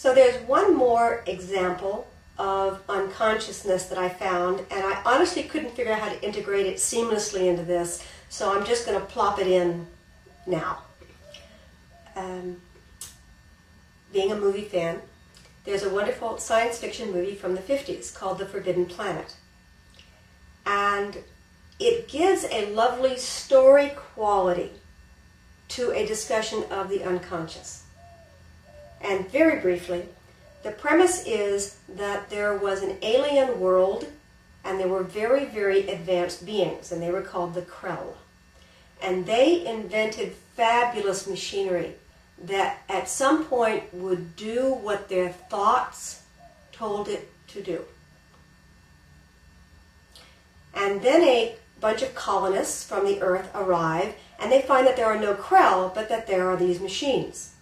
So there's one more example of unconsciousness that I found, and I honestly couldn't figure out how to integrate it seamlessly into this, so I'm just going to plop it in now. Being a movie fan, there's a wonderful science fiction movie from the 50s called The Forbidden Planet. And it gives a lovely story quality to a discussion of the unconscious. And very briefly, the premise is that there was an alien world and there were very, very advanced beings, and they were called the Krell. And they invented fabulous machinery that at some point would do what their thoughts told it to do. And then a bunch of colonists from the Earth arrive, and they find that there are no Krell, but that there are these machines.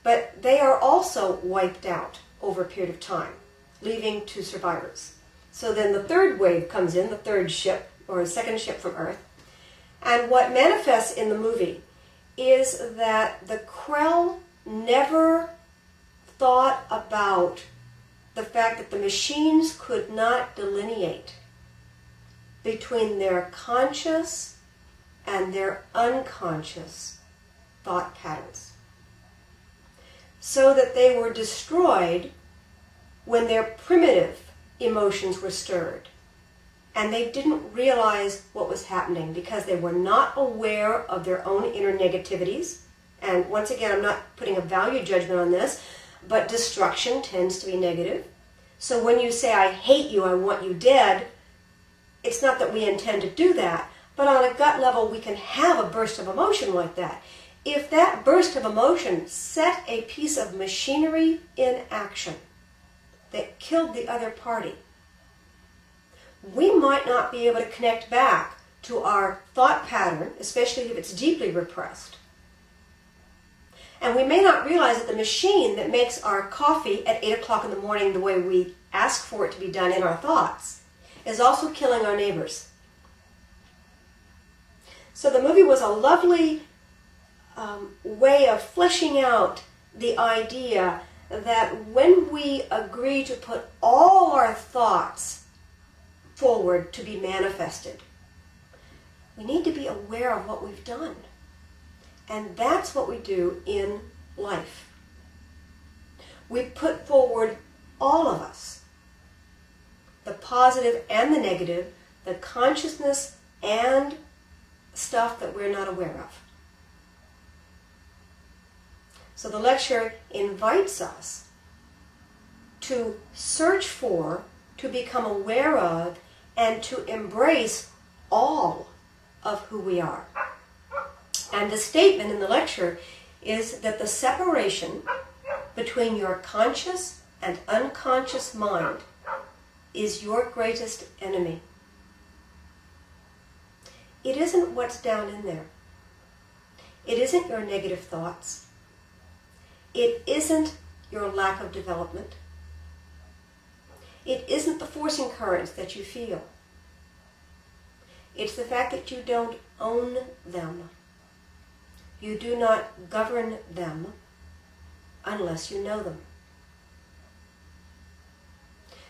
But they are also wiped out over a period of time, leaving 2 survivors. So then the third wave comes in, the third ship, or second ship from Earth. And what manifests in the movie is that the Krell never thought about the fact that the machines could not delineate between their conscious and their unconscious thought patterns. So that they were destroyed when their primitive emotions were stirred. And they didn't realize what was happening because they were not aware of their own inner negativities. And once again, I'm not putting a value judgment on this, but destruction tends to be negative. So when you say, I hate you, I want you dead, it's not that we intend to do that, but on a gut level, we can have a burst of emotion like that. If that burst of emotion set a piece of machinery in action that killed the other party, we might not be able to connect back to our thought pattern, especially if it's deeply repressed. And we may not realize that the machine that makes our coffee at 8 o'clock in the morning the way we ask for it to be done in our thoughts is also killing our neighbors. So the movie was a lovely way of fleshing out the idea that when we agree to put all our thoughts forward to be manifested, we need to be aware of what we've done. And that's what we do in life. We put forward, all of us, the positive and the negative, the consciousness and stuff that we're not aware of. So the lecture invites us to search for, to become aware of, and to embrace all of who we are. And the statement in the lecture is that the separation between your conscious and unconscious mind is your greatest enemy. It isn't what's down in there. It isn't your negative thoughts. It isn't your lack of development. It isn't the forcing currents that you feel. It's the fact that you don't own them. You do not govern them unless you know them.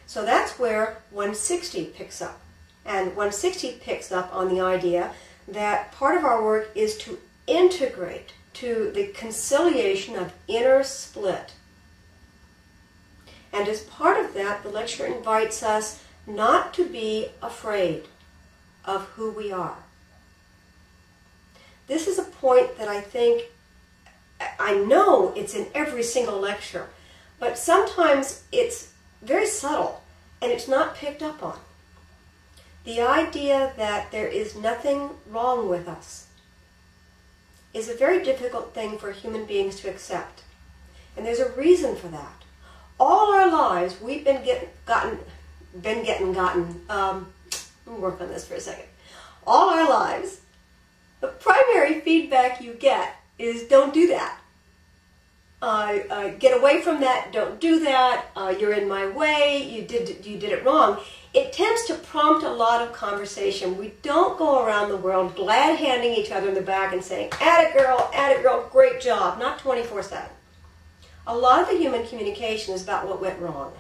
So that's where 160 picks up. And 160 picks up on the idea that part of our work is to integrate to the conciliation of inner split. And as part of that, the lecture invites us not to be afraid of who we are. This is a point that I know it's in every single lecture, but sometimes it's very subtle and it's not picked up on. The idea that there is nothing wrong with us is a very difficult thing for human beings to accept. And there's a reason for that. All our lives, we've been gotten. Let me work on this for a second. All our lives, the primary feedback you get is, don't do that. Get away from that, don't do that, you're in my way, you did it wrong. It tends to prompt a lot of conversation. We don't go around the world glad-handing each other in the back and saying, atta girl, great job, not 24/7. A lot of the human communication is about what went wrong.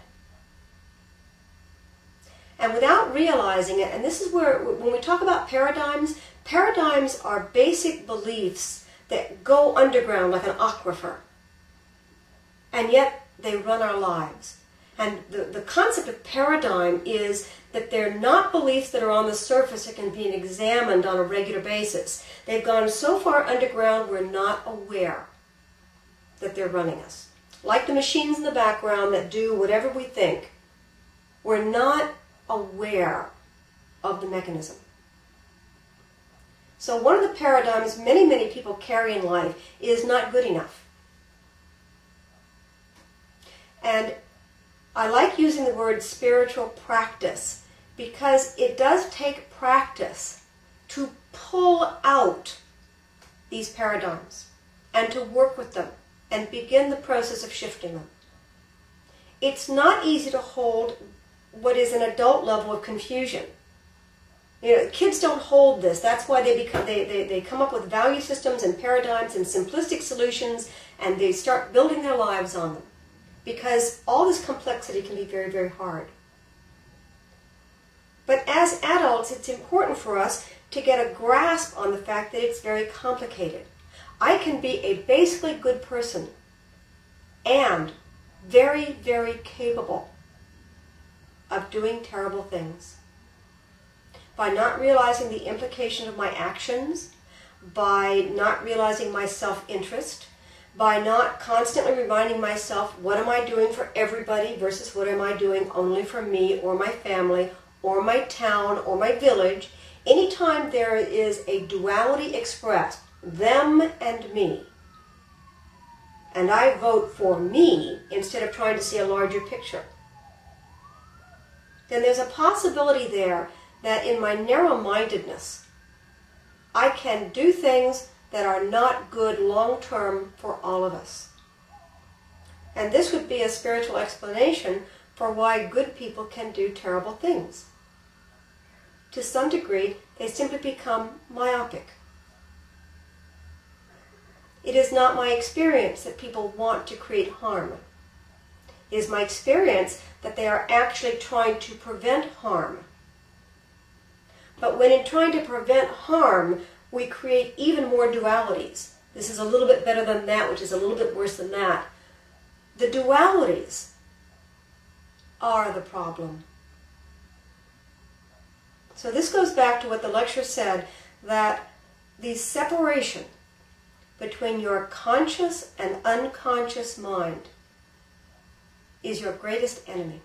And without realizing it, and this is where, when we talk about paradigms, paradigms are basic beliefs that go underground like an aquifer. And yet they run our lives. And the concept of paradigm is that they're not beliefs that are on the surface that can be examined on a regular basis. They've gone so far underground we're not aware that they're running us. Like the machines in the background that do whatever we think, we're not aware of the mechanism. So one of the paradigms many people carry in life is not good enough. And I like using the word spiritual practice because it does take practice to pull out these paradigms and to work with them and begin the process of shifting them. It's not easy to hold what is an adult level of confusion. You know, kids don't hold this. That's why they come up with value systems and paradigms and simplistic solutions, and they start building their lives on them. Because all this complexity can be very hard. But as adults, it's important for us to get a grasp on the fact that it's very complicated. I can be a basically good person and very capable of doing terrible things. By not realizing the implication of my actions, by not realizing my self-interest, by not constantly reminding myself, what am I doing for everybody versus what am I doing only for me or my family or my town or my village. Anytime there is a duality expressed, them and me, and I vote for me instead of trying to see a larger picture, then there's a possibility there that in my narrow-mindedness, I can do things that are not good long-term for all of us. And this would be a spiritual explanation for why good people can do terrible things. To some degree, they simply become myopic. It is not my experience that people want to create harm. It is my experience that they are actually trying to prevent harm. But when in trying to prevent harm, we create even more dualities. This is a little bit better than that, which is a little bit worse than that. The dualities are the problem. So this goes back to what the lecture said, that the separation between your conscious and unconscious mind is your greatest enemy.